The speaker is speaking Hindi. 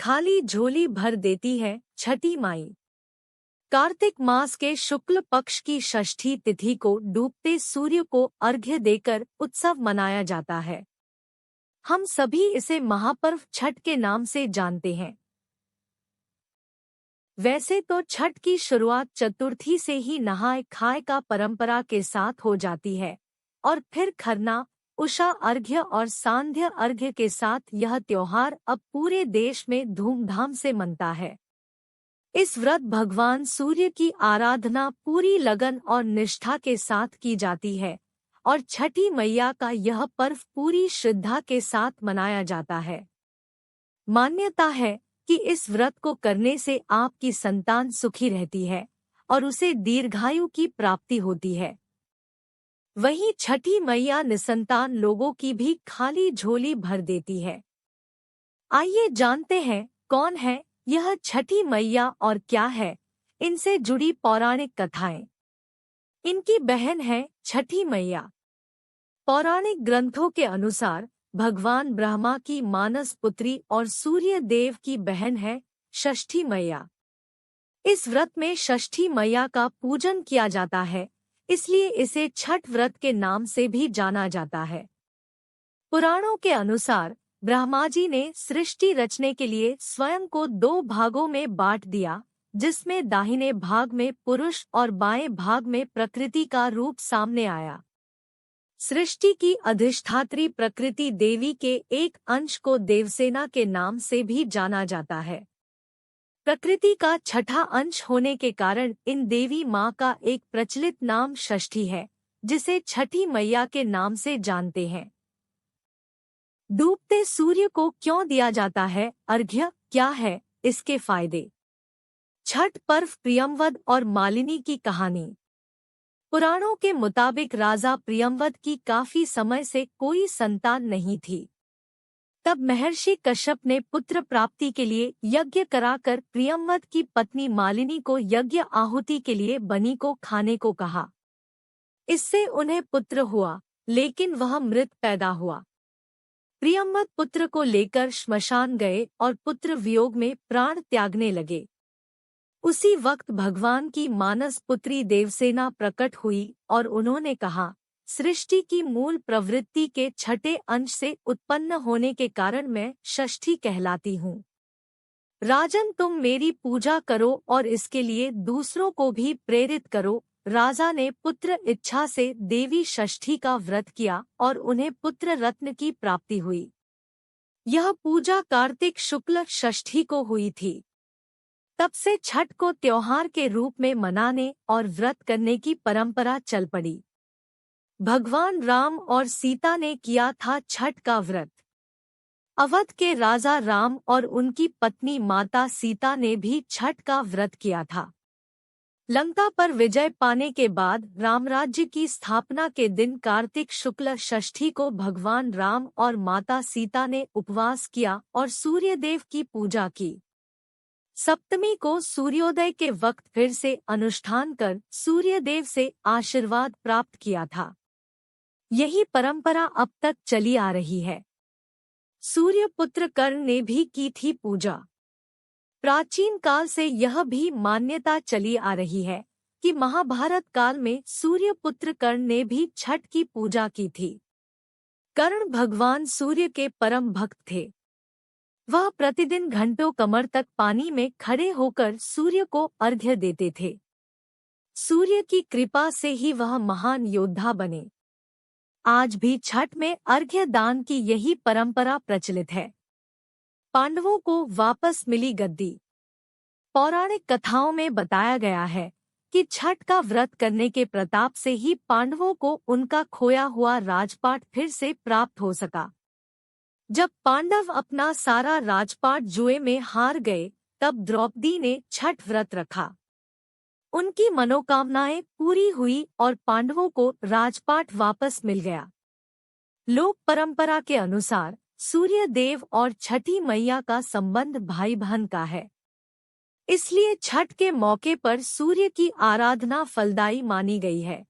खाली झोली भर देती है छठी माई। कार्तिक मास के शुक्ल पक्ष की षष्ठी तिथि को डूबते सूर्य को अर्घ्य देकर उत्सव मनाया जाता है। हम सभी इसे महापर्व छठ के नाम से जानते हैं। वैसे तो छठ की शुरुआत चतुर्थी से ही नहाय खाए का परंपरा के साथ हो जाती है और फिर खरना, उषा अर्घ्य और सांध्य अर्घ्य के साथ यह त्योहार अब पूरे देश में धूमधाम से मनता है। इस व्रत भगवान सूर्य की आराधना पूरी लगन और निष्ठा के साथ की जाती है और छठी मैया का यह पर्व पूरी श्रद्धा के साथ मनाया जाता है। मान्यता है कि इस व्रत को करने से आपकी संतान सुखी रहती है और उसे दीर्घायु की प्राप्ति होती है। वहीं छठी मैया निसंतान लोगों की भी खाली झोली भर देती है। आइए जानते हैं कौन है यह छठी मैया और क्या है इनसे जुड़ी पौराणिक कथाएं। इनकी बहन है छठी मैया। पौराणिक ग्रंथों के अनुसार भगवान ब्रह्मा की मानस पुत्री और सूर्य देव की बहन है षष्ठी मैया। इस व्रत में षष्ठी मैया का पूजन किया जाता है, इसलिए इसे छठ व्रत के नाम से भी जाना जाता है। पुराणों के अनुसार ब्रह्मा जी ने सृष्टि रचने के लिए स्वयं को 2 भागों में बांट दिया, जिसमें दाहिने भाग में पुरुष और बाएं भाग में प्रकृति का रूप सामने आया। सृष्टि की अधिष्ठात्री प्रकृति देवी के एक अंश को देवसेना के नाम से भी जाना जाता है। प्रकृति का छठा अंश होने के कारण इन देवी माँ का एक प्रचलित नाम षष्ठी है, जिसे छठी मैया के नाम से जानते हैं। डूबते सूर्य को क्यों दिया जाता है अर्घ्य, क्या है इसके फायदे? छठ पर्व प्रियंवद और मालिनी की कहानी। पुराणों के मुताबिक राजा प्रियंवद की काफी समय से कोई संतान नहीं थी। तब महर्षि कश्यप ने पुत्र प्राप्ति के लिए यज्ञ कराकर प्रियंवद की पत्नी मालिनी को यज्ञ आहुति के लिए बनी को खाने को कहा। इससे उन्हें पुत्र हुआ, लेकिन वह मृत पैदा हुआ। प्रियंवद पुत्र को लेकर श्मशान गए और पुत्र वियोग में प्राण त्यागने लगे। उसी वक्त भगवान की मानस पुत्री देवसेना प्रकट हुई और उन्होंने कहा, सृष्टि की मूल प्रवृत्ति के छठे अंश से उत्पन्न होने के कारण मैं षष्ठी कहलाती हूँ। राजन, तुम मेरी पूजा करो और इसके लिए दूसरों को भी प्रेरित करो। राजा ने पुत्र इच्छा से देवी षष्ठी का व्रत किया और उन्हें पुत्र रत्न की प्राप्ति हुई। यह पूजा कार्तिक शुक्ल षष्ठी को हुई थी। तब से छठ को त्योहार के रूप में मनाने और व्रत करने की परंपरा चल पड़ी। भगवान राम और सीता ने किया था छठ का व्रत। अवध के राजा राम और उनकी पत्नी माता सीता ने भी छठ का व्रत किया था। लंका पर विजय पाने के बाद रामराज्य की स्थापना के दिन कार्तिक शुक्ल षष्ठी को भगवान राम और माता सीता ने उपवास किया और सूर्यदेव की पूजा की। सप्तमी को सूर्योदय के वक्त फिर से अनुष्ठान कर सूर्यदेव से आशीर्वाद प्राप्त किया था। यही परंपरा अब तक चली आ रही है। सूर्यपुत्र कर्ण ने भी की थी पूजा। प्राचीन काल से यह भी मान्यता चली आ रही है कि महाभारत काल में सूर्यपुत्र कर्ण ने भी छठ की पूजा की थी। कर्ण भगवान सूर्य के परम भक्त थे। वह प्रतिदिन घंटों कमर तक पानी में खड़े होकर सूर्य को अर्घ्य देते थे। सूर्य की कृपा से ही वह महान योद्धा बने। आज भी छठ में अर्घ्य दान की यही परंपरा प्रचलित है। पांडवों को वापस मिली गद्दी। पौराणिक कथाओं में बताया गया है कि छठ का व्रत करने के प्रताप से ही पांडवों को उनका खोया हुआ राजपाट फिर से प्राप्त हो सका। जब पांडव अपना सारा राजपाट जुए में हार गए, तब द्रौपदी ने छठ व्रत रखा। उनकी मनोकामनाएं पूरी हुई और पांडवों को राजपाट वापस मिल गया। लोक परंपरा के अनुसार सूर्य देव और छठी मैया का संबंध भाई बहन का है। इसलिए छठ के मौके पर सूर्य की आराधना फलदायी मानी गई है।